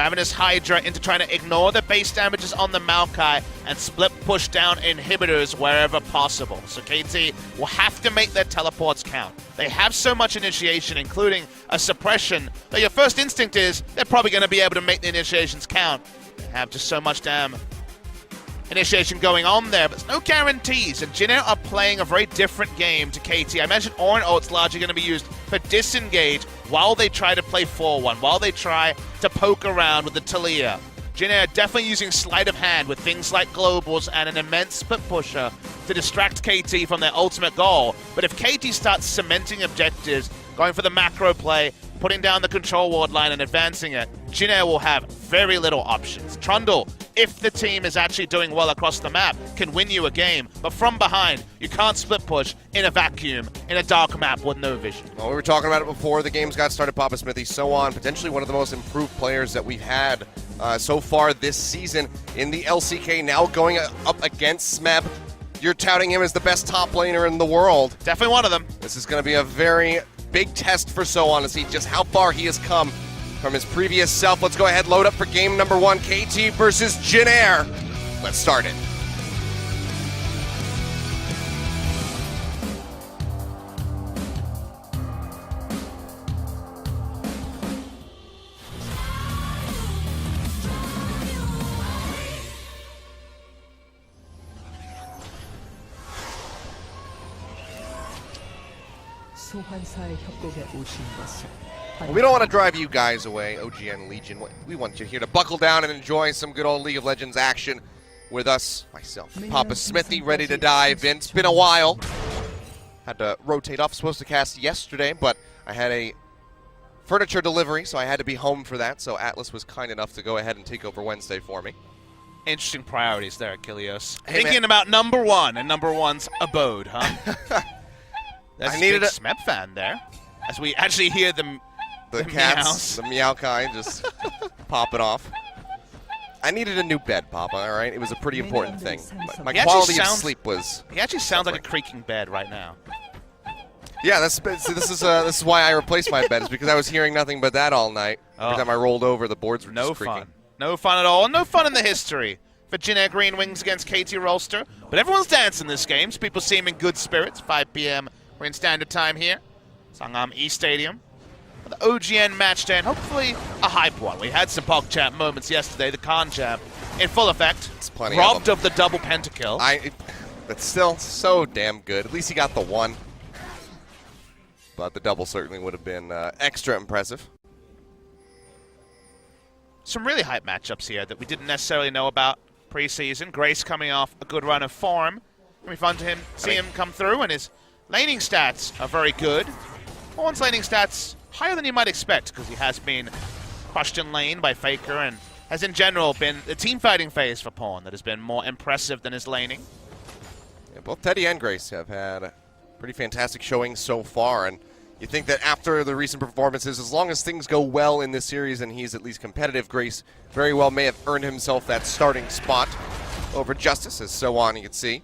Grabbing his Hydra into trying to ignore the base damages on the Maokai and split push down inhibitors wherever possible. So KT will have to make their teleports count. They have so much initiation, including a suppression, that your first instinct is they're probably going to be able to make the initiations count. They have just so much damn initiation going on there, but there's no guarantees, and Jin Air are playing a very different game to KT. I imagine Orin ult's largely going to be used for disengage while they try to play 4-1, while they try to poke around with the Talia. Jin Air definitely using sleight of hand with things like globals and an immense split pusher to distract KT from their ultimate goal. But if KT starts cementing objectives, going for the macro play, putting down the control ward line and advancing it, Jin Air will have very little options. Trundle, if the team is actually doing well across the map, can win you a game, but from behind, you can't split push in a vacuum, in a dark map with no vision. Well, we were talking about it before the games got started, Papa Smithy, so on. Potentially one of the most improved players that we've had so far this season in the LCK, now going up against Smeb. You're touting him as the best top laner in the world. Definitely one of them. This is going to be a very big test for So On to see just how far he has come from his previous self. Let's go ahead, load up for game number 1, KT versus Jin Air. Let's start it. We don't want to drive you guys away, OGN Legion. We want you here to buckle down and enjoy some good old League of Legends action with us, myself, Papa Smithy, ready to dive in. It's been a while. Had to rotate off. Supposed to cast yesterday, but I had a furniture delivery, so I had to be home for that. So Atlas was kind enough to go ahead and take over Wednesday for me. Interesting priorities there, Achilleos. Thinking about number 1 and number 1's abode, huh? That's a big Smeb fan there. As we actually hear the cats, meows. the Meowkai just popping off. I needed a new bed, Papa, all right? It was a pretty important thing. My quality of sleep was... He actually sounds like a creaking bed right now. Yeah, this is why I replaced my bed, is because I was hearing nothing but that all night. Every time I rolled over, the boards were just creaking. No fun at all. No fun in the history for Jin Air GreenWings against KT Rolster. But everyone's dancing this game, so people seem in good spirits. 5 p.m. We're in standard time here. Sangam E Stadium. The OGN match day, and hopefully a hype one. We had some PogChamp moments yesterday, the Khan-Champ in full effect. It's plenty robbed of the double pentakill. But still so damn good. At least he got the one. But the double certainly would have been extra impressive. Some really hype matchups here that we didn't necessarily know about preseason. Grace coming off a good run of form. It'll be fun to see him come through, and his laning stats are very good. Horn's laning stats higher than you might expect, because he has been crushed in lane by Faker and has in general been the team fighting phase for Pawn that has been more impressive than his laning. Yeah, both Teddy and Grace have had a pretty fantastic showing so far, and you think that after the recent performances, as long as things go well in this series and he's at least competitive, Grace very well may have earned himself that starting spot over Justice, as So On you can see.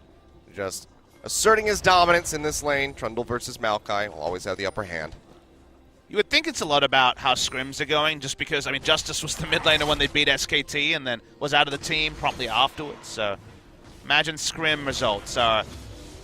Just asserting his dominance in this lane. Trundle versus Maokai will always have the upper hand. You would think it's a lot about how scrims are going, just because, I mean, Justice was the mid laner when they beat SKT and then was out of the team promptly afterwards. So imagine scrim results are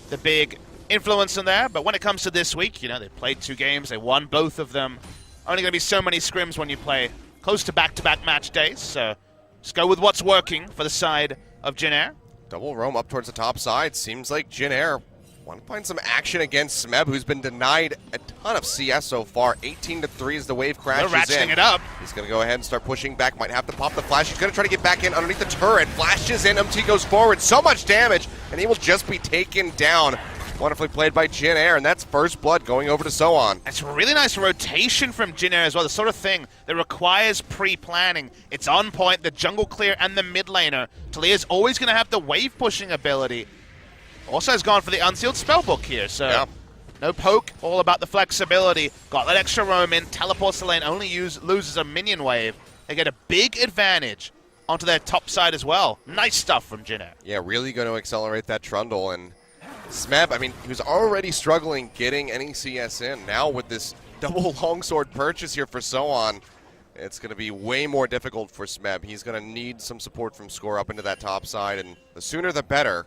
the big influence in there. But when it comes to this week, you know, they played 2 games, they won both of them. Only going to be so many scrims when you play close to back-to-back match days. So just go with what's working for the side of Jin Air. Double roam up towards the top side. Seems like Jin Air want to find some action against Smeb, who's been denied a ton of CS so far. 18-3 as the wave crashes in. They're ratcheting it up. He's going to go ahead and start pushing back. Might have to pop the flash. He's going to try to get back in underneath the turret. Flashes in. MT goes forward. So much damage, and he will just be taken down. Wonderfully played by Jin Air, and that's first blood going over to So On. That's a really nice rotation from Jin Air as well. The sort of thing that requires pre-planning. It's on point, the jungle clear and the mid laner. Talia's always going to have the wave pushing ability. Also has gone for the unsealed spellbook here, so no poke, all about the flexibility. Got that extra roam in, teleports the lane, only loses a minion wave. They get a big advantage onto their top side as well. Nice stuff from Jin Air. Yeah, really going to accelerate that Trundle, and Smeb, I mean, he was already struggling getting any CS in. Now with this double longsword purchase here for So On, it's going to be way more difficult for Smeb. He's going to need some support from Score up into that top side, and the sooner the better.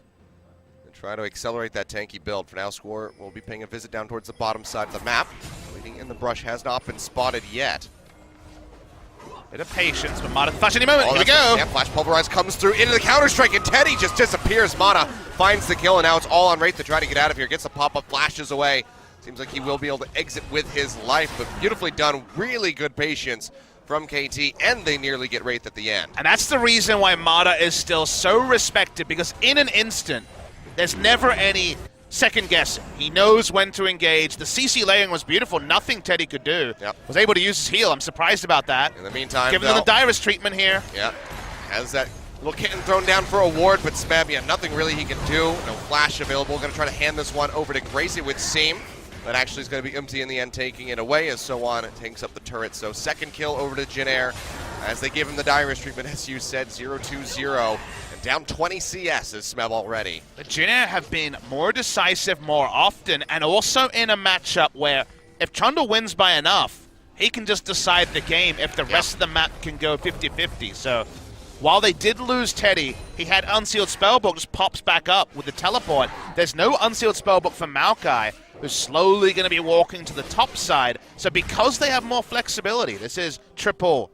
And try to accelerate that tanky build. For now, Score will be paying a visit down towards the bottom side of the map. Waiting in the brush has not been spotted yet. Bit of patience, but Mata flash any moment. Here we go. Yeah, Flash Pulverize comes through into the counter-strike, and Teddy just disappears. Mata finds the kill, and now it's all on Wraith to try to get out of here. Gets the pop-up, flashes away. Seems like he will be able to exit with his life, but beautifully done. Really good patience from KT, and they nearly get Wraith at the end. And that's the reason why Mata is still so respected, because in an instant, there's never any second guessing. He knows when to engage. The CC layering was beautiful. Nothing Teddy could do. Yep. Was able to use his heal. I'm surprised about that. In the meantime, Giving them the Direst treatment here. Yeah. Has that little kitten thrown down for a ward, but Smeb, yeah, nothing really he can do. No flash available. Going to try to hand this one over to Gracie with Seam. That actually is going to be empty in the end, taking it away as So On tanks up the turret. So second kill over to Jin Air as they give him the Direst treatment, as you said, 0-2-0. And down 20 CS is Smeb already. The Jin Air have been more decisive more often, and also in a matchup where if Trundle wins by enough, he can just decide the game if the rest of the map can go 50-50. So while they did lose Teddy, he had Unsealed Spellbook, just pops back up with the teleport. There's no Unsealed Spellbook for Maokai, who's slowly going to be walking to the top side. So because they have more flexibility, this is triple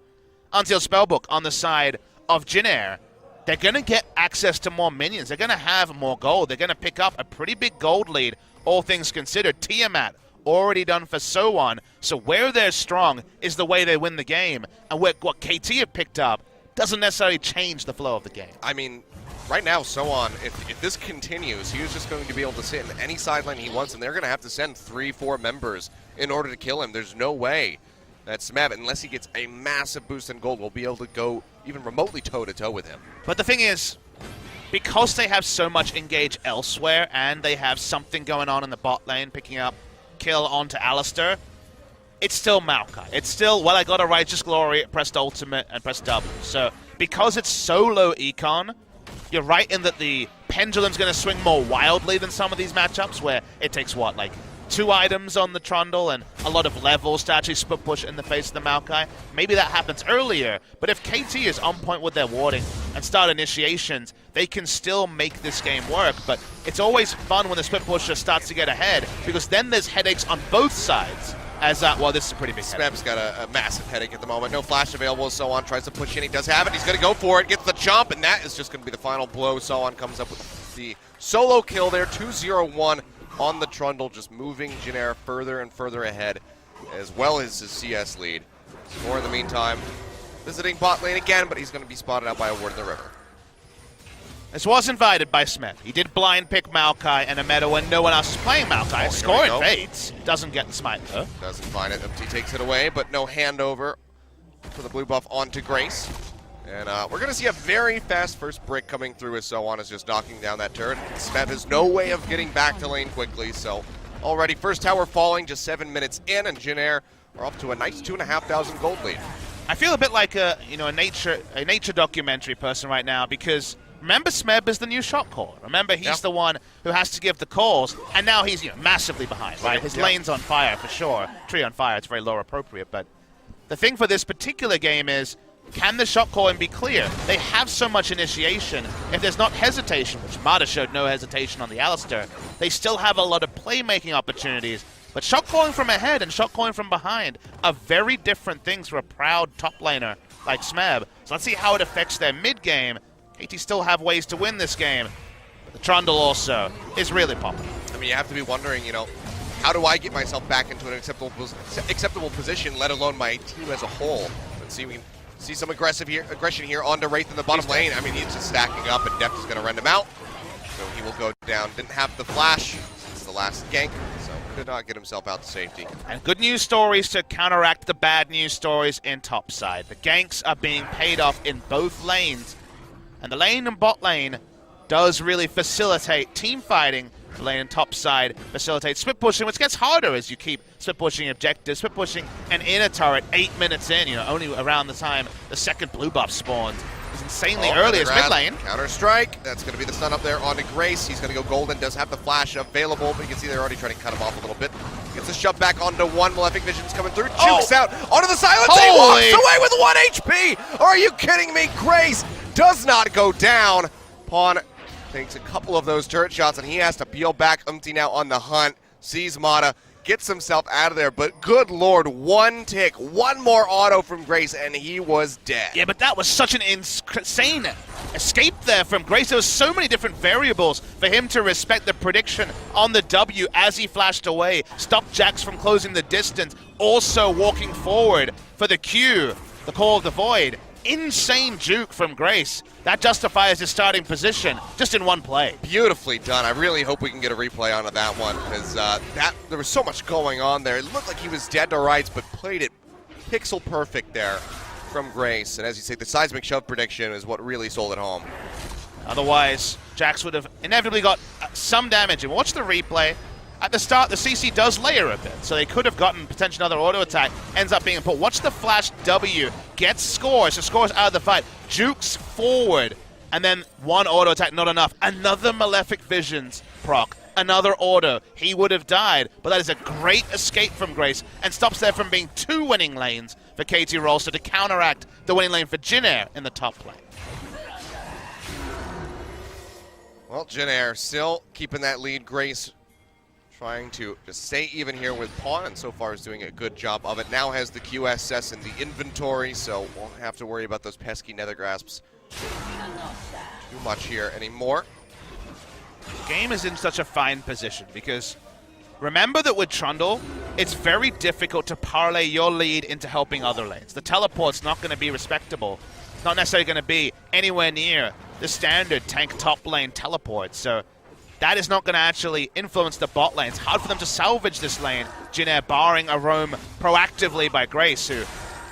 Unsealed Spellbook on the side of Jin Air, they're going to get access to more minions. They're going to have more gold. They're going to pick up a pretty big gold lead, all things considered. Tiamat already done for So On. So where they're strong is the way they win the game. And what KT have picked up doesn't necessarily change the flow of the game. I mean, right now, So On, if this continues, he was just going to be able to sit in any sideline he wants, and they're going to have to send 3-4 members in order to kill him. There's no way that Smeb, unless he gets a massive boost in gold, will be able to go even remotely toe-to-toe with him. But the thing is, because they have so much engage elsewhere, and they have something going on in the bot lane, picking up kill onto Alistar, it's still Maokai. It's still, well, I got a Righteous Glory, pressed ultimate, and pressed double. So because it's so low econ, you're right in that the pendulum's going to swing more wildly than some of these matchups where it takes, what, like 2 items on the Trundle and a lot of levels to actually split push in the face of the Maokai. Maybe that happens earlier, but if KT is on point with their warding and start initiations, they can still make this game work. But it's always fun when the split pusher starts to get ahead, because then there's headaches on both sides. As well, this is a pretty big headache. Smeb's got a massive headache at the moment. No flash available. So On tries to push in. He does have it. He's going to go for it. Gets the jump, and that is just going to be the final blow. So On comes up with the solo kill there. 2-0-1 on the Trundle, just moving Jin Air further and further ahead, as well as his CS lead. Score in the meantime, visiting bot lane again, but he's going to be spotted out by a ward in the river. This was invited by Smith. He did blind pick Maokai in a meta when no one else is playing Maokai. Score invades. Doesn't get the smite though. Doesn't find it. Empty takes it away, but no handover for the blue buff onto Grace. And we're going to see a very fast first brick coming through as So On is just knocking down that turret. Smith has no way of getting back to lane quickly, so already first tower falling just 7 minutes in, and Jin Air are up to a nice 2,500 gold lead. I feel a bit like a nature documentary person right now, because remember, Smeb is the new shot caller. Remember, he's the one who has to give the calls, and now he's massively behind, right? His lane's on fire for sure. Tree on fire, it's very lore appropriate, but the thing for this particular game is, can the shot calling be clear? They have so much initiation. If there's not hesitation, which Mata showed no hesitation on the Alistar, they still have a lot of playmaking opportunities. But shot calling from ahead and shot calling from behind are very different things for a proud top laner like Smeb. So let's see how it affects their mid game. KT still have ways to win this game. But the Trundle also is really popping. I mean, you have to be wondering, how do I get myself back into an acceptable position, let alone my team as a whole? Let's see, we can see some aggression here onto Wraith in the bottom lane. I mean, he's just stacking up, and Deft is going to run him out. So he will go down. Didn't have the flash. It's the last gank, so could not get himself out to safety. And good news stories to counteract the bad news stories in topside. The ganks are being paid off in both lanes. And the lane and bot lane does really facilitate team fighting. The lane and top side facilitates split pushing, which gets harder as you keep split pushing objectives, split pushing an inner turret 8 minutes in, only around the time the second blue buff spawns. is insanely early as mid lane. Counter strike. That's going to be the stun up there onto Grace. He's going to go golden. Does have the flash available, but you can see they're already trying to cut him off a little bit. Gets a shove back onto one. Malefic Vision's coming through. Jukes out onto the silence. He walks away with 1 HP. Are you kidding me? Grace does not go down. Pawn takes a couple of those turret shots, and he has to peel back. Now on the hunt. Sees Mata. Gets himself out of there, but good lord, one tick, one more auto from Grace, and he was dead. Yeah, but that was such an insane escape there from Grace. There was so many different variables for him to respect the prediction on the W as he flashed away, stopped Jax from closing the distance, also walking forward for the Q, the Call of the Void. Insane juke from Grace. That justifies his starting position just in one play. Beautifully done. I really hope we can get a replay onto that one, because there was so much going on there. It looked like he was dead to rights, but played it pixel perfect there from Grace. And as you say, the seismic shove prediction is what really sold it home. Otherwise, Jax would have inevitably got some damage. And watch the replay. At the start, the CC does layer a bit, so they could have gotten potentially another auto attack. Ends up being important. Watch the flash W, gets scores, so scores out of the fight, jukes forward, and then one auto attack, not enough. Another Malefic Visions proc, another auto. He would have died, but that is a great escape from Grace and stops there from being 2 winning lanes for KT Rolster to counteract the winning lane for Jin Air in the top lane. Well, Jin Air still keeping that lead. Grace trying to just stay even here with Pawn, and so far is doing a good job of it. Now has the QSS in the inventory, so won't have to worry about those pesky nether grasps too much here anymore. The game is in such a fine position because remember that with Trundle, it's very difficult to parlay your lead into helping other lanes. The teleport's not going to be respectable. It's not necessarily going to be anywhere near the standard tank top lane teleport, so that is not going to actually influence the bot lane. It's hard for them to salvage this lane. Jin Air barring a roam proactively by Grace, who is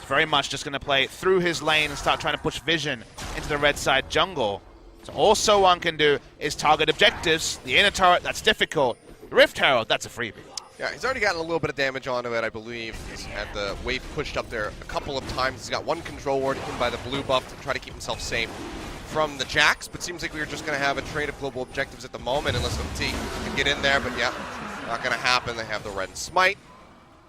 very much just going to play through his lane and start trying to push Vision into the red side jungle. So all So1 can do is target objectives. The inner turret, that's difficult. The Rift Herald, that's a freebie. Yeah, he's already gotten a little bit of damage onto it, I believe. He's had the wave pushed up there a couple of times. He's got one control ward in by the blue buff to try to keep himself safe from the Jax, but seems like we were just going to have a trade of global objectives at the moment unless MT can get in there, but yeah, not going to happen. They have the red smite.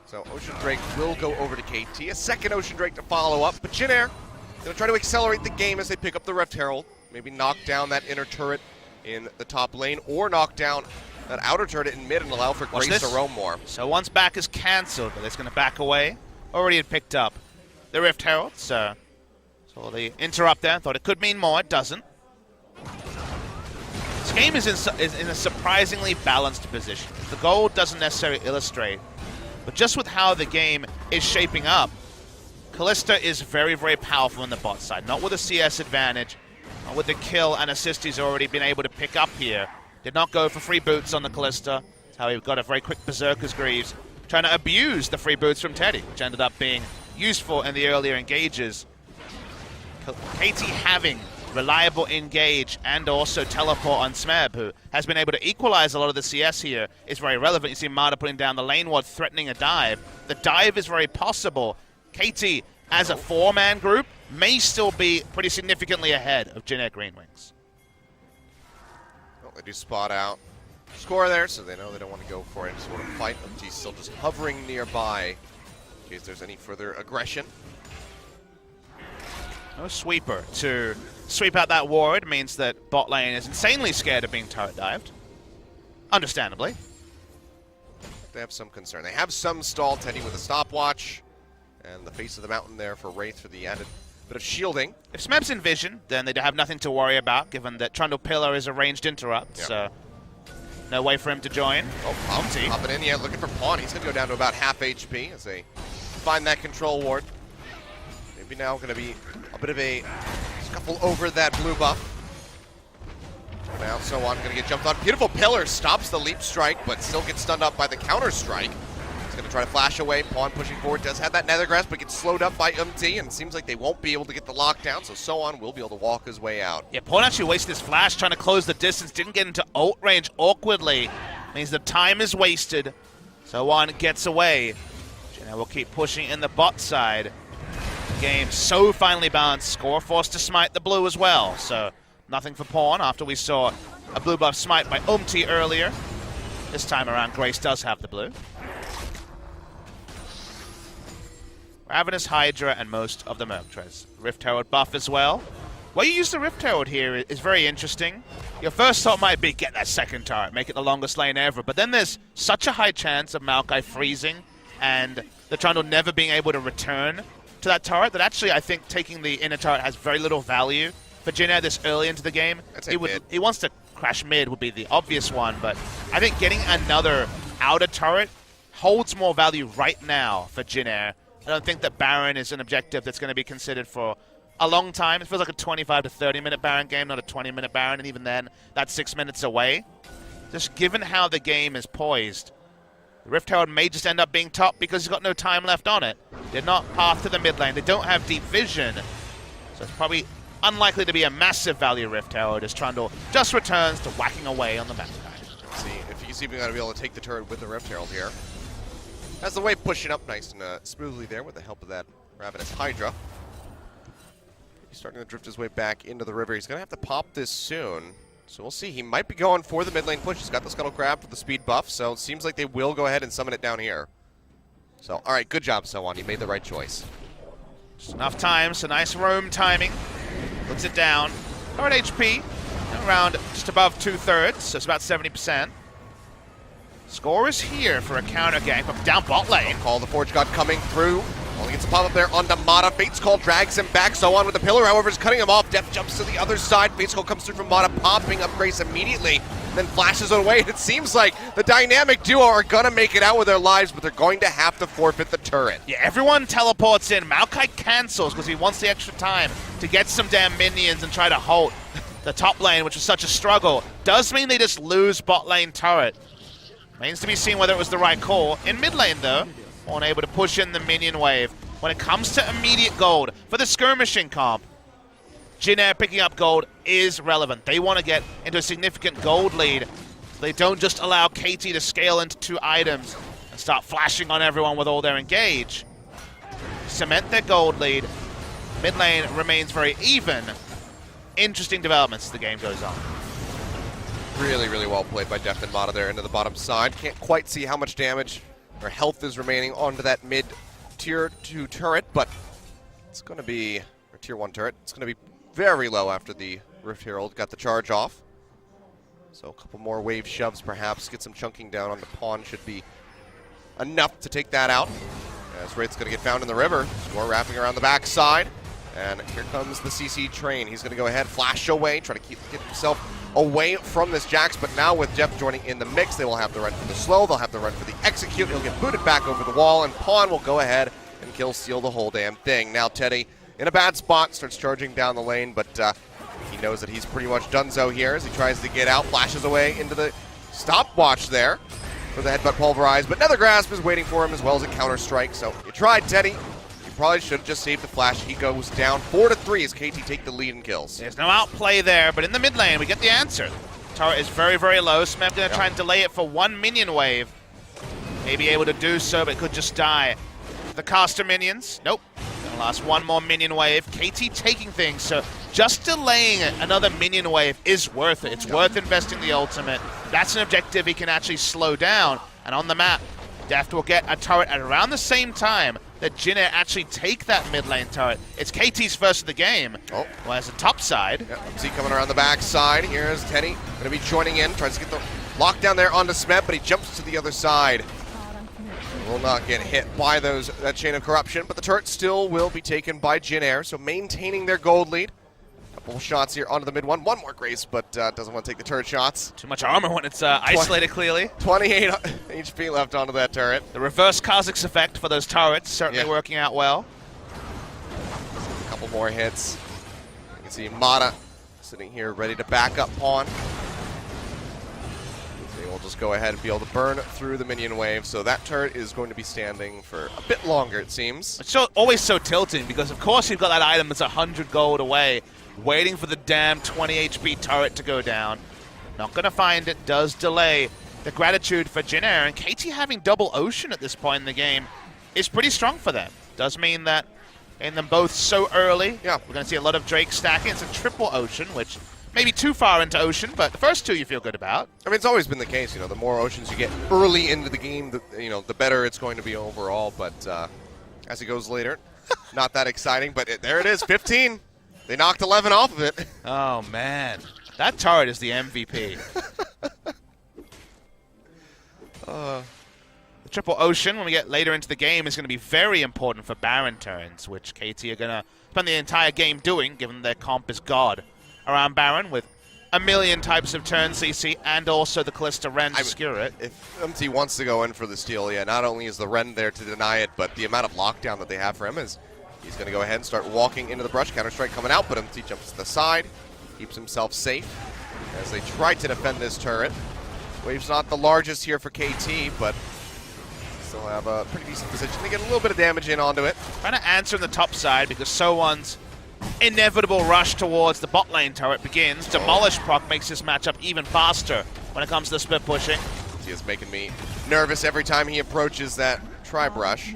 So Ocean Drake will go over to KT. A second Ocean Drake to follow up, but Jin Air going to try to accelerate the game as they pick up the Rift Herald. Maybe knock down that inner turret in the top lane, or knock down that outer turret in mid and allow for Grace to roam more. So once back is cancelled, but it's going to back away. Already had picked up the Rift Herald, so the interrupt there. Thought it could mean more. It doesn't. This game is in a surprisingly balanced position. The gold doesn't necessarily illustrate, but just with how the game is shaping up, Kalista is very, very powerful on the bot side. Not with a CS advantage, not with the kill and assist he's already been able to pick up here. Did not go for free boots on the Kalista. That's how he got a very quick Berserker's Greaves, trying to abuse the free boots from Teddy, which ended up being useful in the earlier engages. KT having reliable engage and also teleport on Smeb, who has been able to equalize a lot of the CS here, is very relevant. You see Mata putting down the lane ward, threatening a dive. The dive is very possible. KT, as a 4-man group, may still be pretty significantly ahead of Jin Air GreenWings. Well, they do spot out score there, so they know they don't want to go for any sort of fight. MT's still just hovering nearby in case there's any further aggression. No sweeper to sweep out that ward means that bot lane is insanely scared of being turret dived. Understandably. They have some concern. They have some stall, Teddy with a stopwatch, and the face of the mountain there for Wraith for the added bit of shielding. If Smeb's in vision, then they have nothing to worry about, given that Trundle Pillar is a ranged interrupt, so no way for him to join. Oh, popping in, yeah, looking for Pawn. He's going to go down to about half HP as they find that control ward. Maybe now going to be a bit of a scuffle over that blue buff. Now So1 going to get jumped on. Beautiful Pillar stops the leap strike, but still gets stunned up by the counter strike. He's going to try to flash away. Pawn pushing forward, does have that nether grasp, but gets slowed up by MT, and it seems like they won't be able to get the lockdown, so So1 will be able to walk his way out. Yeah, Pawn actually wasted his flash trying to close the distance, didn't get into ult range awkwardly. Means the time is wasted. So1 gets away. Jin Air will keep pushing in the bot side. game so finely balanced. Score forced to smite the blue as well. So nothing for Pawn after we saw a blue buff smite by Umti earlier. This time around, Grace does have the blue. Ravenous Hydra and most of the Merctres. Rift Herald buff as well. Why you use the Rift Herald here is very interesting. Your first thought might be get that second turret, make it the longest lane ever, but then there's such a high chance of Maokai freezing and the Trundle never being able to return to that turret that actually I think taking the inner turret has very little value for Jin Air this early into the game. He wants to crash mid would be the obvious one, but I think getting another outer turret holds more value right now for Jin Air. I don't think that Baron is an objective that's going to be considered for a long time. It feels like a 25 to 30-minute Baron game, not a 20-minute Baron, and even then, that's 6 minutes away. Just given how the game is poised, the Rift Herald may just end up being top because he's got no time left on it. They're not path to the mid lane. They don't have deep vision, so it's probably unlikely to be a massive value Rift Herald as Trundle just returns to whacking away on the backside. See if he's even going to be able to take the turret with the Rift Herald here. Has the wave pushing up nice and smoothly there with the help of that Ravenous Hydra. He's starting to drift his way back into the river. He's going to have to pop this soon. So we'll see. He might be going for the mid lane push. He's got the Scuttle Crab for the speed buff, so it seems like they will go ahead and summon it down here. So, all right, good job, Sowon. You made the right choice. Just enough time, so nice roam timing. Puts it down. Current HP, around just above 2/3, so it's about 70%. Score is here for a counter gank, but down bot lane. Call the Forge God coming through. Only gets a pop up there onto Mata. Fate's Call drags him back. So on with the pillar, however, is cutting him off. Death jumps to the other side. Fate's Call comes through from Mata, popping up Grace immediately. Then flashes away. And it seems like the dynamic duo are going to make it out with their lives, but they're going to have to forfeit the turret. Yeah, everyone teleports in. Maokai cancels because he wants the extra time to get some damn minions and try to halt the top lane, which was such a struggle. Does mean they just lose bot lane turret. Remains to be seen whether it was the right call. In mid lane, though, weren't able to push in the minion wave. When it comes to immediate gold for the skirmishing comp, Jin Air picking up gold is relevant. They want to get into a significant gold lead. They don't just allow KT to scale into 2 items and start flashing on everyone with all their engage. Cement their gold lead. Mid lane remains very even. Interesting developments as the game goes on. Really, really well played by Deft and Mata there into the bottom side. Can't quite see how much damage or health is remaining onto that mid tier 2 turret, but it's going to be, or tier 1 turret, it's going to be very low after the Rift Herald got the charge off. So a couple more wave shoves perhaps, get some chunking down on the Pawn should be enough to take that out. As Wraith's going to get found in the river, Score wrapping around the backside, and here comes the CC train. He's going to go ahead, flash away, try to get himself away from this Jax, but now with Jeff joining in the mix, they will have the run for the slow, they'll have the run for the execute, he'll get booted back over the wall, and Pawn will go ahead and kill steal the whole damn thing. Now Teddy, in a bad spot, starts charging down the lane, but he knows that he's pretty much donezo here as he tries to get out, flashes away into the stopwatch there for the headbutt pulverize, but Nether Grasp is waiting for him as well as a counter strike, so you tried, Teddy. Probably should have just saved the flash. He goes down 4-3 as KT take the lead and kills. There's no outplay there, but in the mid lane, we get the answer. Turret is very, very low. Smeb going to try and delay it for 1 minion wave. May be able to do so, but it could just die. The caster minions, nope. Gonna last 1 more minion wave. KT taking things, so just delaying another minion wave is worth it. It's worth investing the ultimate. That's an objective he can actually slow down. And on the map, Deft will get a turret at around the same time that Jin Air actually take that mid lane turret. It's KT's first of the game. Oh. Well, as a top side. See coming around the back side. Here's Teddy. Going to be joining in. Tries to get the lockdown there onto Smet, but he jumps to the other side. Will not get hit by that chain of corruption, but the turret still will be taken by Jin Air, so maintaining their gold lead. Couple shots here onto the mid one. 1 more Grace, but doesn't want to take the turret shots. Too much armor when it's isolated clearly. 28 HP left onto that turret. The reverse Kha'Zix effect for those turrets certainly working out well. A couple more hits. You can see Mata sitting here ready to back up Pawn. They will just go ahead and be able to burn through the minion wave, so that turret is going to be standing for a bit longer, it seems. It's always so tilting because, of course, you've got that item that's 100 gold away, waiting for the damn 20 HP turret to go down. Not going to find it, does delay. The gratitude for Jin Air, and KT having double Ocean at this point in the game is pretty strong for them. Does mean that Getting them both so early. Yeah. We're going to see a lot of Drake stacking. It's a triple Ocean, which maybe too far into Ocean, but the first two you feel good about. I mean, it's always been the case. The more Oceans you get early into the game, the better it's going to be overall. But as it goes later, not that exciting. But there it is, 15. They knocked 11 off of it. Oh, man. That turret is the MVP. The triple Ocean, when we get later into the game, is going to be very important for Baron turns, which KT are going to spend the entire game doing, given their comp is God around Baron, with a million types of turn CC and also the Callista Ren to skewer it. If MT wants to go in for the steal, not only is the Ren there to deny it, but the amount of lockdown that they have for him is he's going to go ahead and start walking into the brush. Counter-Strike coming out, but MT jumps to the side, keeps himself safe as they try to defend this turret. Wave's not the largest here for KT, but still have a pretty decent position to get a little bit of damage in onto it. Trying to answer on the top side because So1's inevitable rush towards the bot lane turret begins. Demolish proc makes this matchup even faster when it comes to the split pushing. He is making me nervous every time he approaches that tri-brush.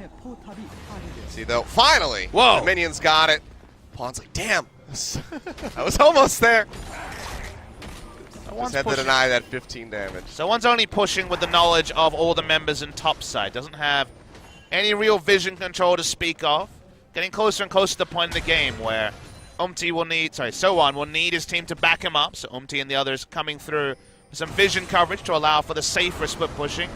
See though, finally, whoa, the minions got it. Pawn's like, damn, I was almost there. Just had to deny that 15 damage. So one's only pushing with the knowledge of all the members in top side. Doesn't have any real vision control to speak of. Getting closer and closer to the point in the game where So1 will need his team to back him up. So and the others coming through with some vision coverage to allow for the safer split pushing.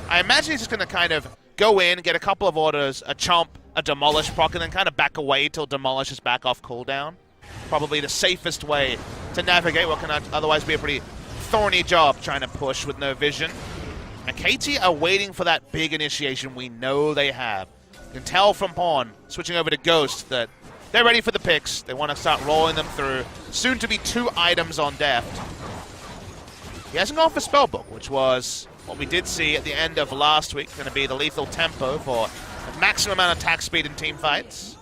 I imagine he's just going to kind of go in, get a couple of orders, a chomp, a demolish proc, and then kind of back away till demolish is back off cooldown. Probably the safest way to navigate what can otherwise be a pretty thorny job trying to push with no vision. And KT are waiting for that big initiation we know they have. You can tell from Pawn switching over to Ghost that they're ready for the picks. They want to start rolling them through. Soon to be 2 items on Deft. He hasn't gone for Spellbook, which was what we did see at the end of last week. Going to be the lethal tempo for the maximum amount of attack speed in team fights.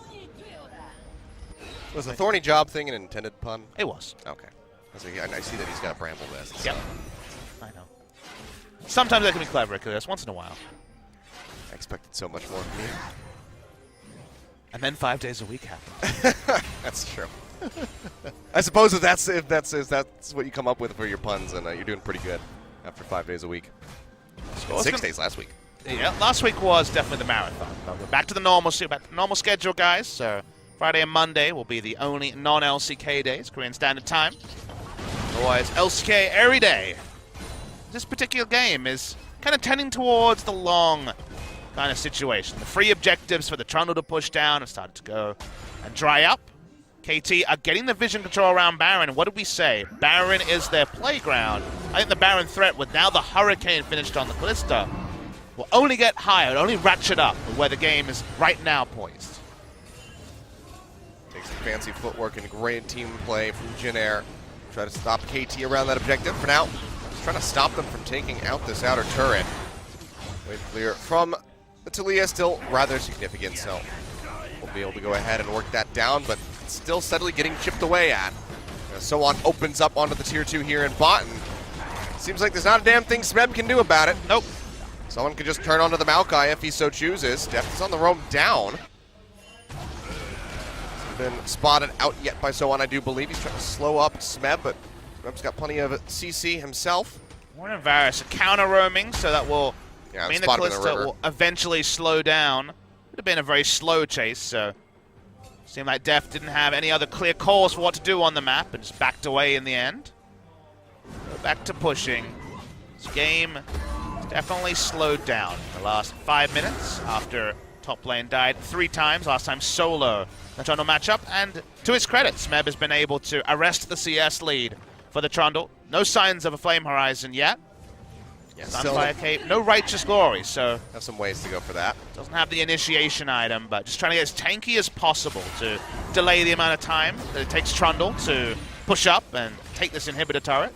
Was the thorny job thing an intended pun? It was. Okay. I see that he's got a bramble vest. Yep. I know. Sometimes that can be clever, because once in a while. I expected so much more from you. And then 5 days a week happened. That's true. I suppose if that's what you come up with for your puns, and you're doing pretty good after 5 days a week. 6 days last week. Yeah, last week was definitely the marathon. But we're back to the normal schedule, guys. So Friday and Monday will be the only non-LCK days, Korean Standard Time. Otherwise, LCK every day. This particular game is kind of tending towards the long kind of situation. The free objectives for the Trundle to push down have started to go and dry up. KT are getting the vision control around Baron. What did we say? Baron is their playground. I think the Baron threat with now the Hurricane finished on the Callista will only get higher, only ratchet up with where the game is right now poised. Takes some fancy footwork and great team play from Jin Air. Try to stop KT around that objective. For now, just trying to stop them from taking out this outer turret. Wave clear from Talia, still rather significant, so we'll be able to go ahead and work that down, but it's still steadily getting chipped away at. So1 opens up onto the tier 2 here in bot, and seems like there's not a damn thing Smeb can do about it. Nope. Someone could just turn onto the Maokai if he so chooses. Deft is on the roam down. Hasn't been spotted out yet by So1, I do believe. He's trying to slow up Smeb, but Smeb's got plenty of CC himself. Warren and Varus are counter roaming, so that will mean the Callista will eventually slow down. Would have been a very slow chase, so seemed like Deft didn't have any other clear calls for what to do on the map and just backed away in the end. Go back to pushing. This game definitely slowed down in the last 5 minutes after top lane died 3 times, last time solo in the Trundle matchup, and to his credit, Smeb has been able to arrest the CS lead for the Trundle. No signs of a Flame Horizon yet. Yeah, Sunfire Cape, no Righteous Glory, so have some ways to go for that. Doesn't have the initiation item, but just trying to get as tanky as possible to delay the amount of time that it takes Trundle to push up and take this inhibitor turret.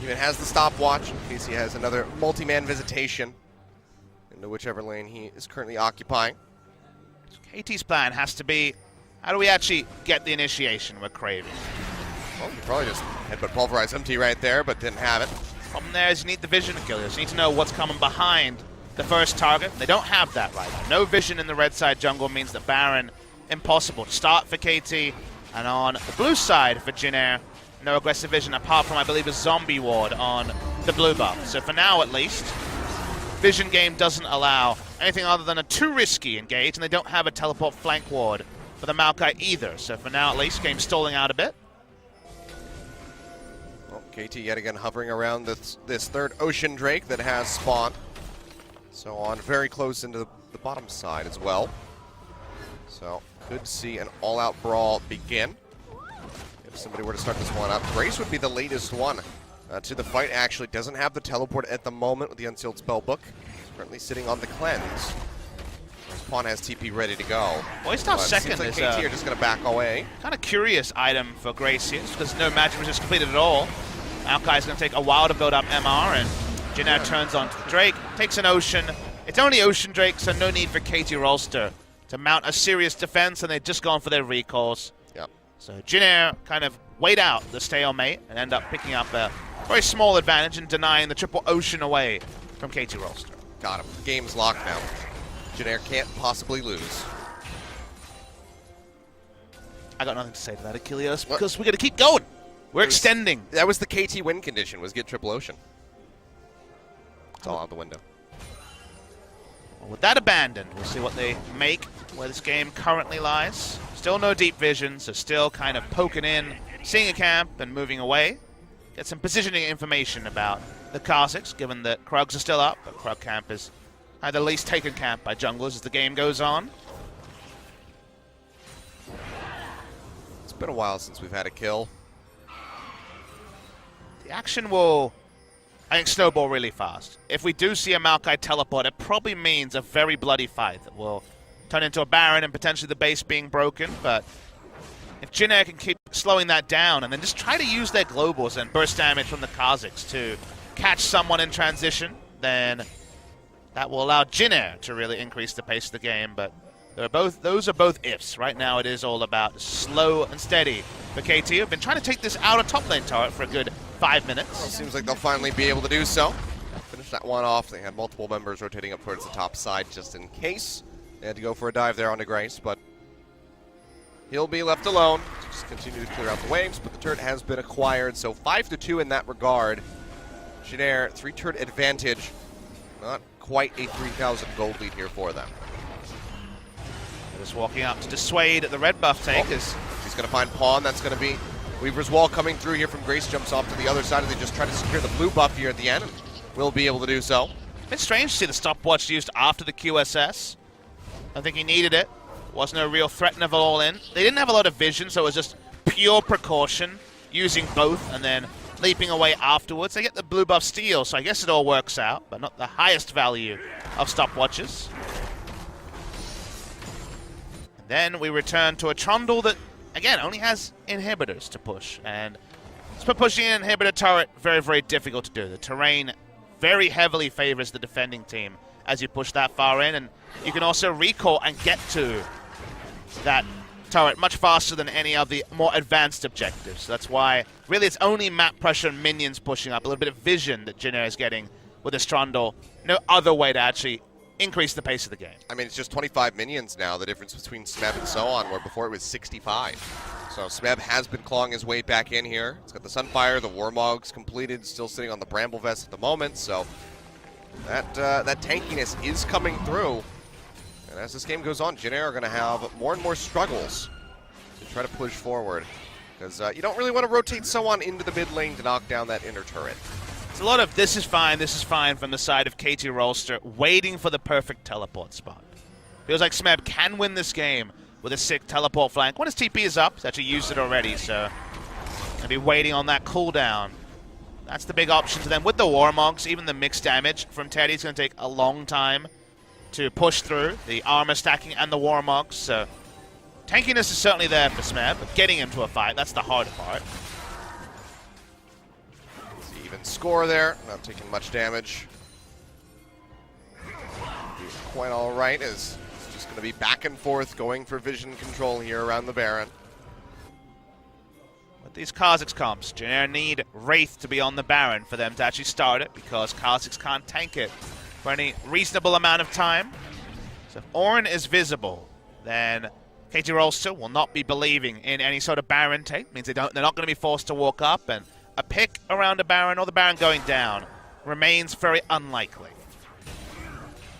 Even has the stopwatch in case he has another multi-man visitation into whichever lane he is currently occupying. So KT's plan has to be, how do we actually get the initiation we're craving? Well, you probably just headbutt pulverize MT right there, but didn't have it. Problem there is you need the vision killers. You need to know what's coming behind the first target. They don't have that right now. No vision in the red side jungle means that Baron, impossible to start for KT. And on the blue side for Jin Air, no aggressive vision apart from, I believe, a zombie ward on the blue buff. So for now, at least, vision game doesn't allow anything other than a too risky engage, and they don't have a teleport flank ward for the Maokai either. So for now, at least, game stalling out a bit. Well, KT yet again hovering around this third Ocean Drake that has spawned. So on very close into the bottom side as well. So could see an all-out brawl begin. If somebody were to start this one up, Grace would be the latest one to the fight. Actually doesn't have the teleport at the moment with the Unsealed Spellbook. He's currently sitting on the cleanse. Pawn has TP ready to go. Voiced out second seems like is KT are just going to back away. Kind of curious item for Grace here, because no magic resist completed at all. Maokai is going to take a while to build up MR, and Jin Air turns onto the Drake, takes an Ocean. It's only Ocean Drake, so no need for KT Rolster to mount a serious defense, and they've just gone for their recalls. Yep. So Jin Air kind of wait out the stalemate and end up picking up a very small advantage and denying the triple Ocean away from KT Rolster. Got him. Game's locked now. Jin Air can't possibly lose. I got nothing to say to that, Achilles, because we're going to keep going. We're extending. That was the KT win condition, was get triple Ocean. It's all out the window. Well, with that abandoned, we'll see what they make, where this game currently lies. Still no deep vision, so still kind of poking in, seeing a camp and moving away. Get some positioning information about the Kha'Zix, given that Krugs are still up, but Krug camp is at least taken camp by junglers as the game goes on. It's been a while since we've had a kill. The action will, I think, snowball really fast. If we do see a Maokai teleport, it probably means a very bloody fight that will turn into a Baron and potentially the base being broken. But if Jin Air can keep slowing that down and then just try to use their globals and burst damage from the Kha'Zix to catch someone in transition, then that will allow Jin Air to really increase the pace of the game. But those are both ifs. Right now it is all about slow and steady for KT, who've been trying to take this outer top lane turret for a good 5 minutes. Well, seems like they'll finally be able to do so. Finish that one off. They had multiple members rotating up towards the top side just in case. They had to go for a dive there onto Grace, but he'll be left alone. Just continue to clear out the waves, but the turret has been acquired, so 5-2 in that regard. Jin Air, 3 turret advantage. Not quite a 3,000 gold lead here for them. Just walking up to dissuade the red buff take. He's going to find Pawn. That's going to be Weaver's Wall coming through here from Grace. Jumps off to the other side, and they just try to secure the blue buff here at the end. Will be able to do so. It's strange to see the stopwatch used after the QSS. I think he needed it. Wasn't a real threat of all in. They didn't have a lot of vision, so it was just pure precaution, using both and then leaping away afterwards. They get the blue buff steal, so I guess it all works out, but not the highest value of stopwatches. And then we return to a Trundle that, again, only has inhibitors to push. And for pushing an inhibitor turret, very, very difficult to do. The terrain very heavily favors the defending team as you push that far in, and you can also recall and get to that turret much faster than any of the more advanced objectives. That's why, really, it's only map pressure and minions pushing up, a little bit of vision that Jin Air is getting with this Trundle. No other way to actually increase the pace of the game. I mean, it's just 25 minions now, the difference between Smeb and so on, where before it was 65. So Smeb has been clawing his way back in here. It's got the Sunfire, the Warmog's completed, still sitting on the Bramble Vest at the moment, so that tankiness is coming through. And as this game goes on, Jin Air are going to have more and more struggles to try to push forward. Because you don't really want to rotate someone into the mid lane to knock down that inner turret. It's a lot of this is fine from the side of KT Rolster, waiting for the perfect teleport spot. Feels like Smeb can win this game with a sick teleport flank. When his TP is up, he's actually used it already, so gonna be waiting on that cooldown. That's the big option to them. With the Warmogs, even the mixed damage from Teddy's gonna take a long time to push through the armor stacking and the Warmogs, so tankiness is certainly there for Smeb, but getting him to a fight, that's the hard part. Even score there, not taking much damage. Quite all right, as it's just going to be back and forth going for vision control here around the Baron. With these Kha'Zix comps, Jin Air need Wraith to be on the Baron for them to actually start it, because Kha'Zix can't tank it for any reasonable amount of time. So if Orin is visible, then KT Rolster will not be believing in any sort of Baron take. Means they're not going to be forced to walk up, and a pick around a Baron or the Baron going down remains very unlikely.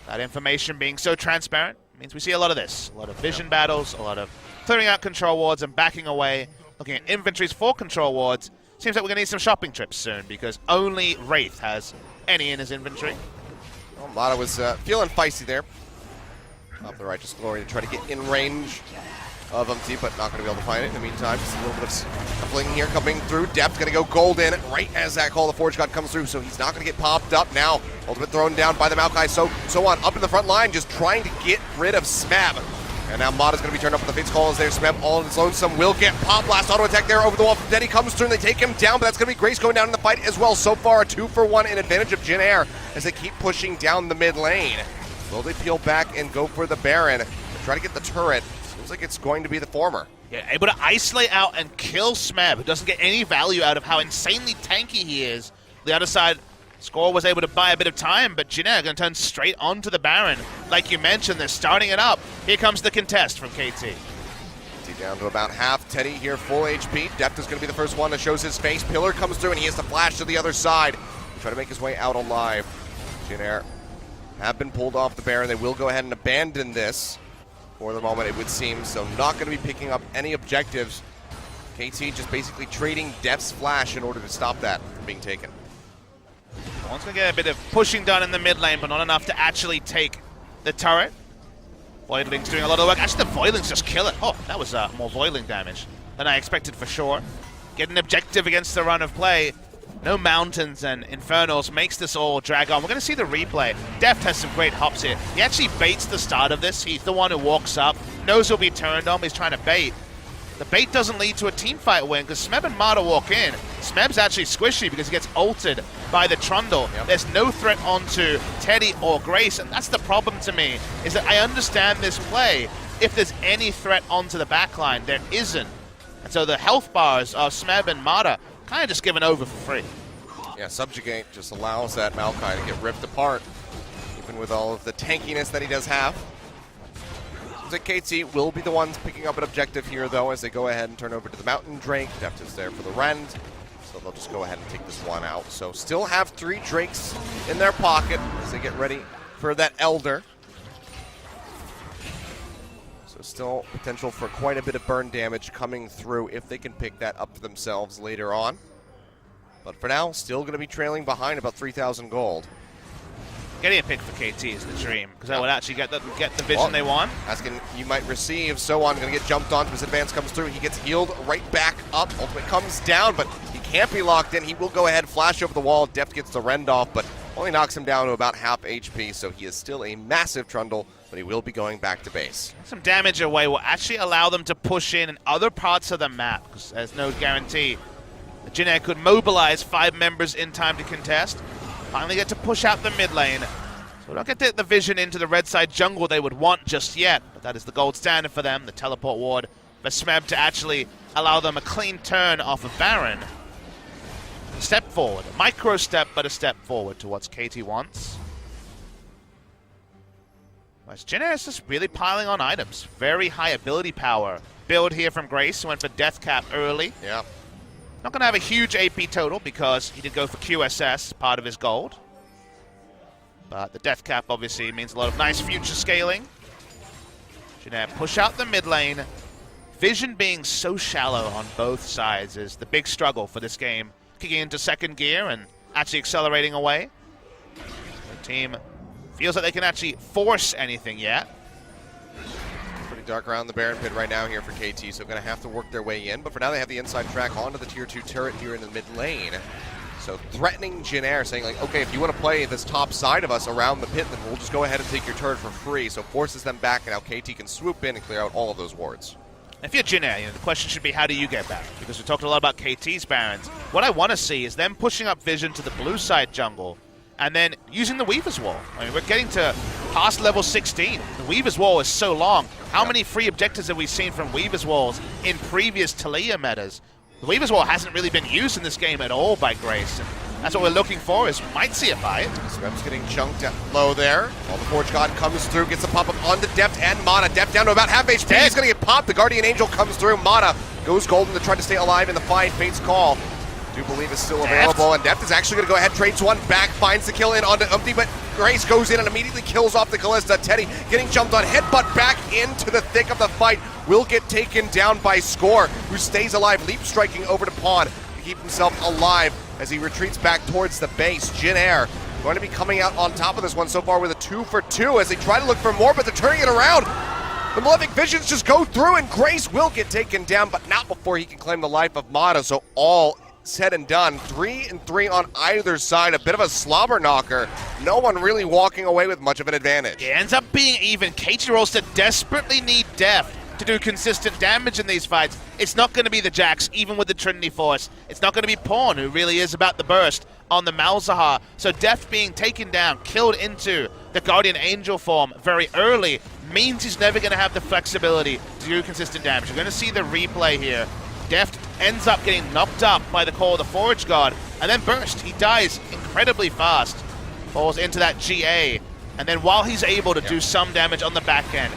That information being so transparent means we see a lot of this. A lot of vision battles, a lot of clearing out control wards and backing away, looking at inventories for control wards. Seems like we're going to need some shopping trips soon because only Wraith has any in his inventory. Well, Mata was feeling feisty there. Off the Righteous Glory to try to get in range of Umti, but not going to be able to find it. In the meantime, just a little bit of scuffling here coming through. Depth going to go gold in right as that Call of the Forge God comes through, so he's not going to get popped up now. Ultimate thrown down by the Maokai, so on up in the front line, just trying to get rid of Smeb. And now Mata's going to be turned up with the Fate's Call as there. Smeb all on his lonesome will get pop blast auto attack there over the wall. Then he comes through and they take him down, but that's going to be Grace going down in the fight as well. So far, a 2-for-1 in advantage of Jin Air as they keep pushing down the mid lane. Will they peel back and go for the Baron to try to get the turret? Seems like it's going to be the former. Yeah, able to isolate out and kill Smeb, who doesn't get any value out of how insanely tanky he is. The other side, Score was able to buy a bit of time, but Jin Air going to turn straight onto the Baron. Like you mentioned, they're starting it up. Here comes the contest from KT. Down to about half. Teddy here, full HP. Depth is going to be the first one that shows his face. Pillar comes through and he has to flash to the other side. Try to make his way out alive. Jin Air have been pulled off the Baron. They will go ahead and abandon this for the moment, it would seem. So not going to be picking up any objectives. KT just basically trading Depth's flash in order to stop that from being taken. One's going to get a bit of pushing done in the mid lane, but not enough to actually take the turret. Voidling's doing a lot of work. Actually, the Voidlings just kill it. Oh, that was more Voidling damage than I expected for sure. Get an objective against the run of play. No mountains and infernals makes this all drag on. We're going to see the replay. Deft has some great hops here. He actually baits the start of this. He's the one who walks up, knows he'll be turned on, he's trying to bait. The bait doesn't lead to a teamfight win because Smeb and Mata walk in. Smeb's actually squishy because he gets ulted by the Trundle. Yep. There's no threat onto Teddy or Grace, and that's the problem to me, is that I understand this play. If there's any threat onto the backline, there isn't. And so the health bars of Smeb and Mata kind of just given over for free. Yeah, Subjugate just allows that Maokai to get ripped apart, even with all of the tankiness that he does have. Seems like KT will be the ones picking up an objective here, though, as they go ahead and turn over to the Mountain Drake. Deft is there for the Rend, so they'll just go ahead and take this one out. So still have 3 Drakes in their pocket as they get ready for that Elder. So still potential for quite a bit of burn damage coming through if they can pick that up for themselves later on. But for now, still going to be trailing behind about 3,000 gold. Getting a pick for KT is the dream, because that would actually get the vision they want. Asking you might receive, so on, going to get jumped on, his advance comes through, he gets healed right back up, ultimate comes down, but he can't be locked in. He will go ahead, flash over the wall, Deft gets the Rend off, but only knocks him down to about half HP, so he is still a massive Trundle, but he will be going back to base. Some damage away will actually allow them to push in other parts of the map, because there's no guarantee. Jin Air could mobilize 5 members in time to contest. Finally get to push out the mid lane. So we don't get the vision into the red side jungle they would want just yet, but that is the gold standard for them, the teleport ward for Smeb to actually allow them a clean turn off of Baron. A step forward, a micro step, but a step forward to what KT wants. Whereas Jin Air is just really piling on items. Very high ability power. Build here from Grace, who went for Death Cap early. Yeah. Not going to have a huge AP total because he did go for QSS, part of his gold. But the Death Cap obviously means a lot of nice future scaling. Jin Air push out the mid lane. Vision being so shallow on both sides is the big struggle for this game. Kicking into second gear and actually accelerating away. The team feels like they can actually force anything yet. Pretty dark around the Baron Pit right now here for KT, so going to have to work their way in. But for now, they have the inside track onto the tier 2 turret here in the mid lane. So threatening Jin Air, saying like, okay, if you want to play this top side of us around the pit, then we'll just go ahead and take your turret for free. So forces them back, and now KT can swoop in and clear out all of those wards. If you're Jin Air, the question should be, how do you get back? Because we talked a lot about KT's Barons. What I want to see is them pushing up vision to the blue side jungle, and then using the Weaver's Wall. I mean, we're getting to past level 16. The Weaver's Wall is so long. How many free objectives have we seen from Weaver's Walls in previous Talia metas? The Weaver's Wall hasn't really been used in this game at all by Grace. And That's what we're looking for, is might see a fight. Smeb's getting chunked low there. While the Forge God comes through, gets a pop-up onto Deft and Mana. Deft down to about half HP. He's going to get popped. The Guardian Angel comes through. Mana goes golden to try to stay alive in the fight. Fate's Call, do believe, is still available. And Deft is actually going to go ahead, trades one back, finds the kill in onto Umpty, but Grace goes in and immediately kills off the Callista. Teddy getting jumped on, headbutt back into the thick of the fight. Will get taken down by Score, who stays alive, leap striking over to Pawn to keep himself alive as he retreats back towards the base. Jin Air going to be coming out on top of this one so far with a 2 for 2 as they try to look for more, but they're turning it around. The Malefic Visions just go through, and Grace will get taken down, but not before he can claim the life of Mata. So all said and done, 3 and 3 on either side. A bit of a slobber knocker. No one really walking away with much of an advantage. It ends up being even. KT Rolster desperately need Deft to do consistent damage in these fights. It's not going to be the Jax, even with the Trinity Force. It's not going to be Pawn, who really is about the burst on the Malzahar. So Deft being taken down, killed into the Guardian Angel form very early, means he's never going to have the flexibility to do consistent damage. We're going to see the replay here. Deft ends up getting knocked up by the call of the Forge God, and then burst. He dies incredibly fast, falls into that GA, and then while he's able to do some damage on the back end,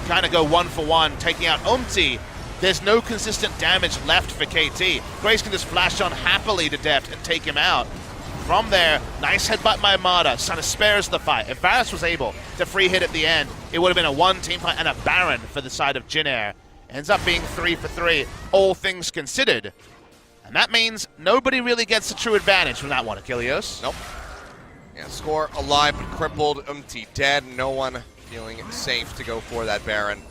kind of go 1 for 1, taking out Umti, there's no consistent damage left for KT. Grace can just flash on happily to Deft and take him out. From there, nice headbutt by Mata, kind of spares the fight. If Varus was able to free hit at the end, it would have been a 1-team fight and a Baron for the side of Jin Air. Ends up being 3 for 3, all things considered. And that means nobody really gets the true advantage from that one, Achilles. Nope. Yeah, Score alive but crippled, Umti dead. No one feeling safe to go for that Baron.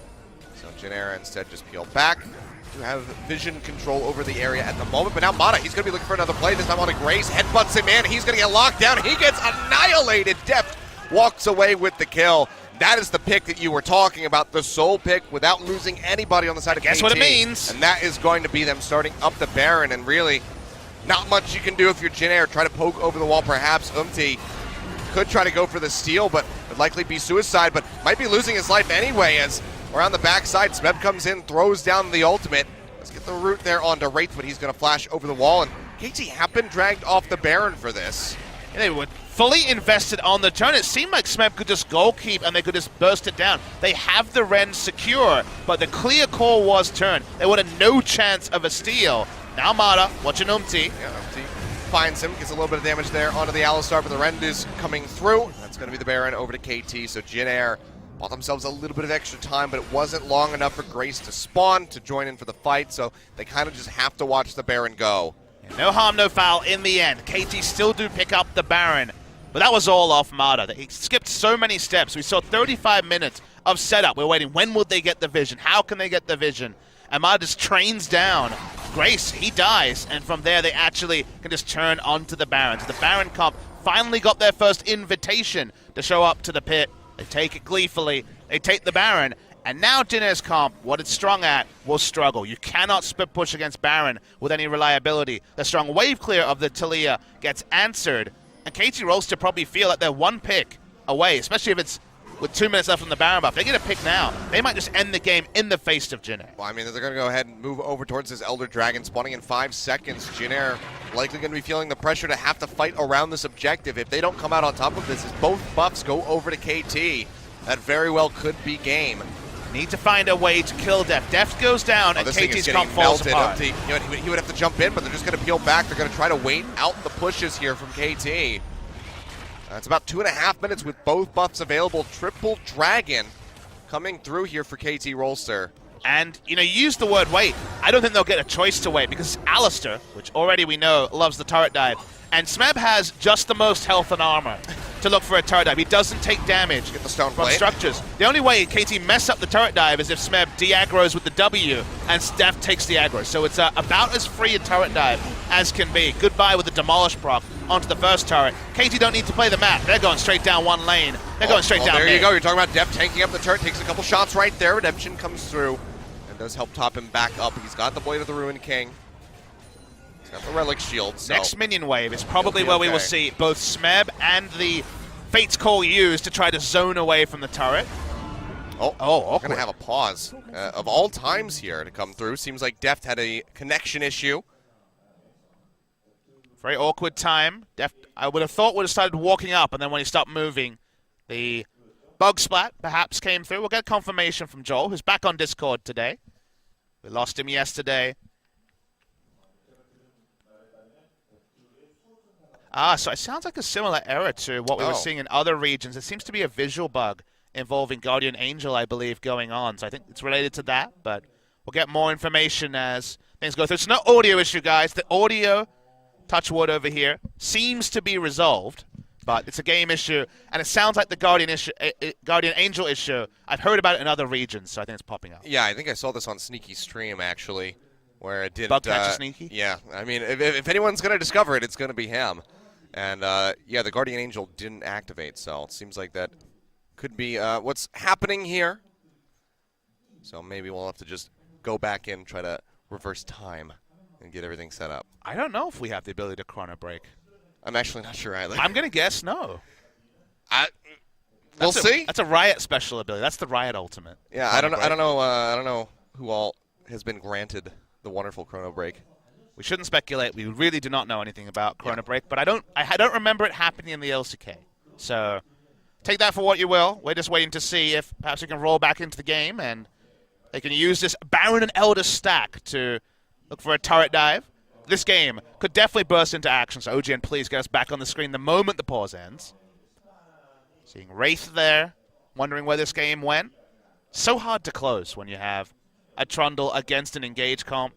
So Jin Air instead just peel back. Do have vision control over the area at the moment, but now Mata, he's going to be looking for another play, this time on a Grace, headbutts him in, he's going to get locked down, he gets annihilated. Deft walks away with the kill. That is the pick that you were talking about, the sole pick without losing anybody on the side of KT. Guess what it means. And that is going to be them starting up the Baron, and really not much you can do if you're Jin Air. Try to poke over the wall, perhaps Umti could try to go for the steal, but would likely be suicide, but might be losing his life anyway as around the backside, Smeb comes in, throws down the ultimate. Let's get the root there onto Wraith, but he's going to flash over the wall, and KT have been dragged off the Baron for this. And they were fully invested on the turn. It seemed like Smeb could just goal keep and they could just burst it down. They have the Ren secure, but the clear call was turn. They would have no chance of a steal. Now Mata, watching Umti. Yeah, Umti finds him, gets a little bit of damage there onto the Alistar, but the Rend is coming through. That's going to be the Baron over to KT, so Jin Air bought themselves a little bit of extra time, but it wasn't long enough for Grace to spawn, to join in for the fight, so they kind of just have to watch the Baron go. Yeah, no harm, no foul in the end. KT still do pick up the Baron, but that was all off Mata. He skipped so many steps. We saw 35 minutes of setup. We're waiting. When will they get the vision? How can they get the vision? And Mata just trains down Grace. He dies, and from there they actually can just turn onto the Baron. So the Baron comp finally got their first invitation to show up to the pit. They take it gleefully, they take the Baron, and now Jin Air's comp, what it's strong at, will struggle. You cannot split push against Baron with any reliability. The strong wave clear of the Talia gets answered, and KT Rolster probably feel that they're 1 pick away, especially if it's with 2 minutes left on the Baron buff. They get a pick now, they might just end the game in the face of Jin Air. Well, I mean, they're going to go ahead and move over towards this Elder Dragon, spawning in 5 seconds. Jin Air likely going to be feeling the pressure to have to fight around this objective. If they don't come out on top of this, as both buffs go over to KT, that very well could be game. Need to find a way to kill Deft. Deft goes down, and KT's comp falls apart. He would have to jump in, but they're just going to peel back. They're going to try to wait out the pushes here from KT. It's about 2.5 minutes with both buffs available. Triple Dragon coming through here for KT Rolster. And, you use the word wait. I don't think they'll get a choice to wait because Alistar, which already we know loves the turret dive, and Smeb has just the most health and armor to look for a turret dive. He doesn't take damage Get the stone from plate. structures. The only way KT mess up the turret dive is if Smeb de-aggroes with the W and Deft takes the aggro. So it's about as free a turret dive as can be. Goodbye with the Demolish proc onto the first turret. KT don't need to play the map. They're going straight down one lane. They're going straight down there mid. you go. You're talking about Deft tanking up the turret. Takes a couple shots right there. Redemption comes through and does help top him back up. He's got the Blade of the Ruined King. He's got the Relic Shield. So next minion wave is probably where we will see both Smeb and the Fate's Call used to try to zone away from the turret. We're going to have a pause of all times here to come through. Seems like Deft had a connection issue. Very awkward time. I would have thought would have started walking up, and then when he stopped moving, the bug splat perhaps came through. We'll get confirmation from Joel, who's back on Discord today. We lost him yesterday. So it sounds like a similar error to what we were seeing in other regions. It seems to be a visual bug involving Guardian Angel, I believe, going on. So I think it's related to that, but we'll get more information as things go through. It's no audio issue, guys. The audio, touch wood over here, seems to be resolved, but it's a game issue, and it sounds like the Guardian Angel issue. I've heard about it in other regions, so I think it's popping up. Yeah, I think I saw this on Sneaky Stream, actually, where it didn't... Bug catcher Sneaky? Yeah, I mean, if anyone's going to discover it, it's going to be him. And, yeah, the Guardian Angel didn't activate, so it seems like that could be what's happening here. So maybe we'll have to just go back in, try to reverse time, and get everything set up. I don't know if we have the ability to chrono break. I'm actually not sure either. I'm going to guess no. We'll see. That's a Riot special ability. That's the Riot Ultimate. Yeah, I don't know who all has been granted the wonderful chrono break. We shouldn't speculate. We really do not know anything about Chrono Break, but I don't remember it happening in the LCK. So take that for what you will. We're just waiting to see if perhaps we can roll back into the game and they can use this Baron and Elder stack to look for a turret dive. This game could definitely burst into action, so OGN, please get us back on the screen the moment the pause ends. Seeing Wraith there, wondering where this game went. So hard to close when you have a Trundle against an engage comp.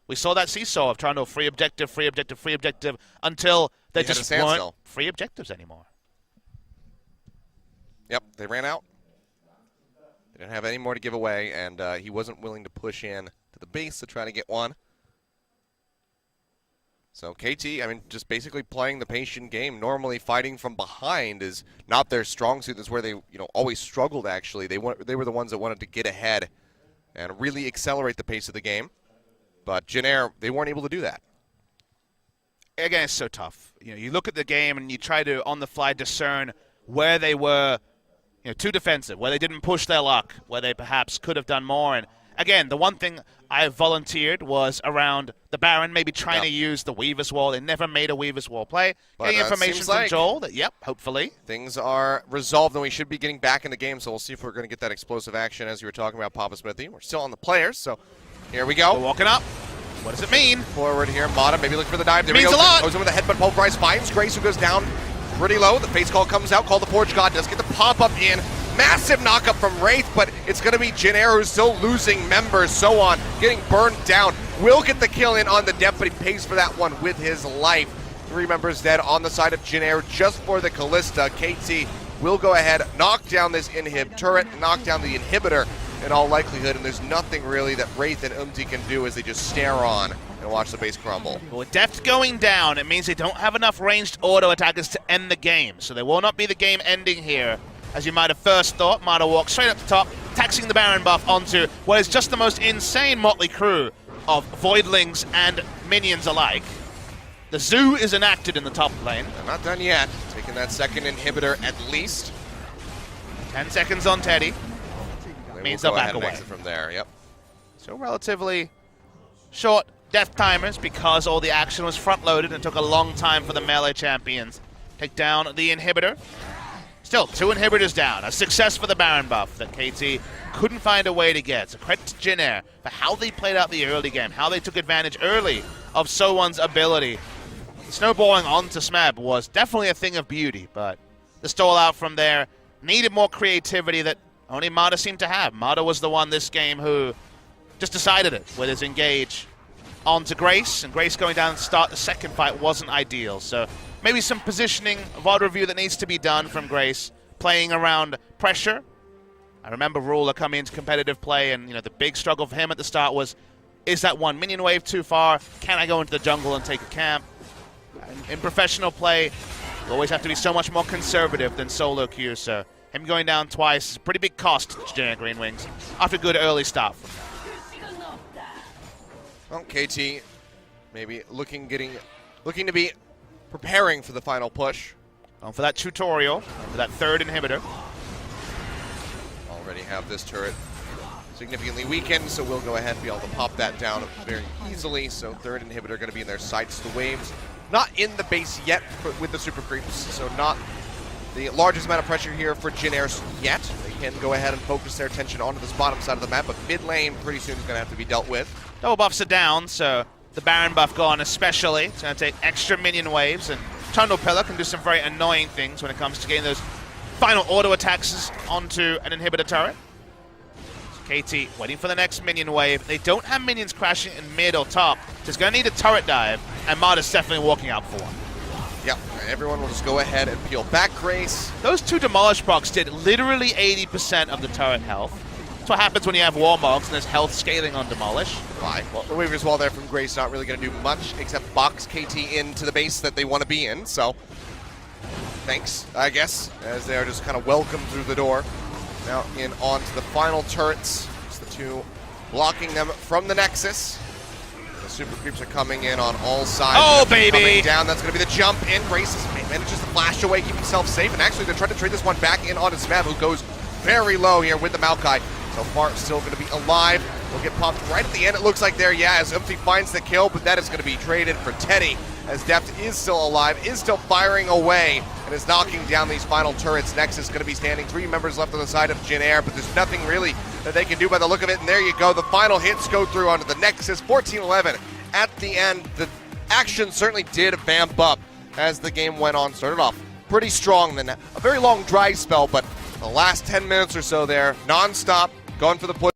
We saw that seesaw of Trundle, free objective, free objective, free objective, until they just weren't free objectives anymore. Yep, they ran out. They didn't have any more to give away, and he wasn't willing to push in to the base to try to get one. So KT, I mean, just basically playing the patient game. Normally, fighting from behind is not their strong suit. That's where they, always struggled. Actually, they were the ones that wanted to get ahead and really accelerate the pace of the game. But Jin Air, they weren't able to do that. Again, it's so tough. You look at the game and you try to, on the fly, discern where they were, too defensive, where they didn't push their luck, where they perhaps could have done more. And again, the one thing I volunteered was around the Baron, maybe trying to use the Weaver's Wall. They never made a Weaver's Wall play. But, getting information from Joel that, hopefully. Things are resolved, and we should be getting back in the game, so we'll see if we're going to get that explosive action as you were talking about, Papa Smithy. We're still on the players, so here we go. We're walking up. What does it mean? Forward here, Mata, maybe looking for the dive. There means we go. A lot. Goes in with a headbutt pulverize, finds Grace, who goes down pretty low. The face call comes out, call the Forge God, does get the pop-up in. Massive knockup from Wraith, but it's going to be Jin Air who's still losing members, so on, getting burned down. Will get the kill in on the depth, but he pays for that one with his life. 3 members dead on the side of Jin Air just for the Callista. KT will go ahead, knock down this inhib turret, knock down the inhibitor in all likelihood, and there's nothing really that Wraith and Umti can do as they just stare on and watch the base crumble. But with depth going down, it means they don't have enough ranged auto attackers to end the game, so there will not be the game ending here. As you might have first thought, Mata walks straight up the top, taxing the Baron buff onto what is just the most insane motley crew of Voidlings and minions alike. The zoo is enacted in the top lane. They're not done yet. Taking that second inhibitor at least. 10 seconds on Teddy. Means they'll back away. From there, yep. So relatively short death timers because all the action was front-loaded and took a long time for the melee champions. Take down the inhibitor. Still, 2 inhibitors down. A success for the Baron buff that KT couldn't find a way to get. So credit to Jin Air for how they played out the early game, how they took advantage early of So1's ability. Snowballing onto Smeb was definitely a thing of beauty, but the stall out from there needed more creativity that only Mata seemed to have. Mata was the one this game who just decided it with his engage onto Grace, and Grace going down and start the second fight wasn't ideal. So maybe some positioning VOD review that needs to be done from Grace, playing around pressure. I remember Ruler coming into competitive play, and the big struggle for him at the start was, is that one minion wave too far? Can I go into the jungle and take a camp? In professional play, you always have to be so much more conservative than solo queue, so him going down twice is a pretty big cost to GreenWings after a good early start from that. Well, KT maybe looking to be preparing for the final push. Going for that tutorial, for that 3rd inhibitor. Already have this turret significantly weakened, so we'll go ahead and be able to pop that down very easily. So 3rd inhibitor going to be in their sights. The waves not in the base yet with the super creeps, so not the largest amount of pressure here for Jin Air yet. They can go ahead and focus their attention onto this bottom side of the map, but mid lane pretty soon is going to have to be dealt with. Double buffs are down, so the Baron buff gone especially. It's going to take extra minion waves, and Tunnel Pillar can do some very annoying things when it comes to getting those final auto attacks onto an inhibitor turret. So KT waiting for the next minion wave. They don't have minions crashing in mid or top, so it's going to need a turret dive, and Marta's definitely walking up for one. Yep, everyone will just go ahead and peel back Grace. Those two Demolish procs did literally 80% of the turret health. That's what happens when you have Warmogs and there's health scaling on Demolish. Why? Well, the Weaver's Wall there from Grace not really going to do much except box KT into the base that they want to be in, so thanks, I guess, as they are just kind of welcomed through the door. Now in onto the final turrets. It's the two blocking them from the Nexus. The super creeps are coming in on all sides. Oh, baby! Coming down, that's going to be the jump in. Grace manages to flash away, keep himself safe, and actually they're trying to trade this one back in onto Smav, who goes very low here with the Maokai. So far, still going to be alive. Will get popped right at the end, it looks like there, yeah, as Umpty finds the kill, but that is going to be traded for Teddy, as Deft is still alive, is still firing away, and is knocking down these final turrets. Nexus going to be standing, 3 members left on the side of Jin Air, but there's nothing really that they can do by the look of it, and there you go, the final hits go through onto the Nexus, 14-11 at the end. The action certainly did vamp up as the game went on. Started off pretty strong, then a very long dry spell, but the last 10 minutes or so there, non-stop, going for the push.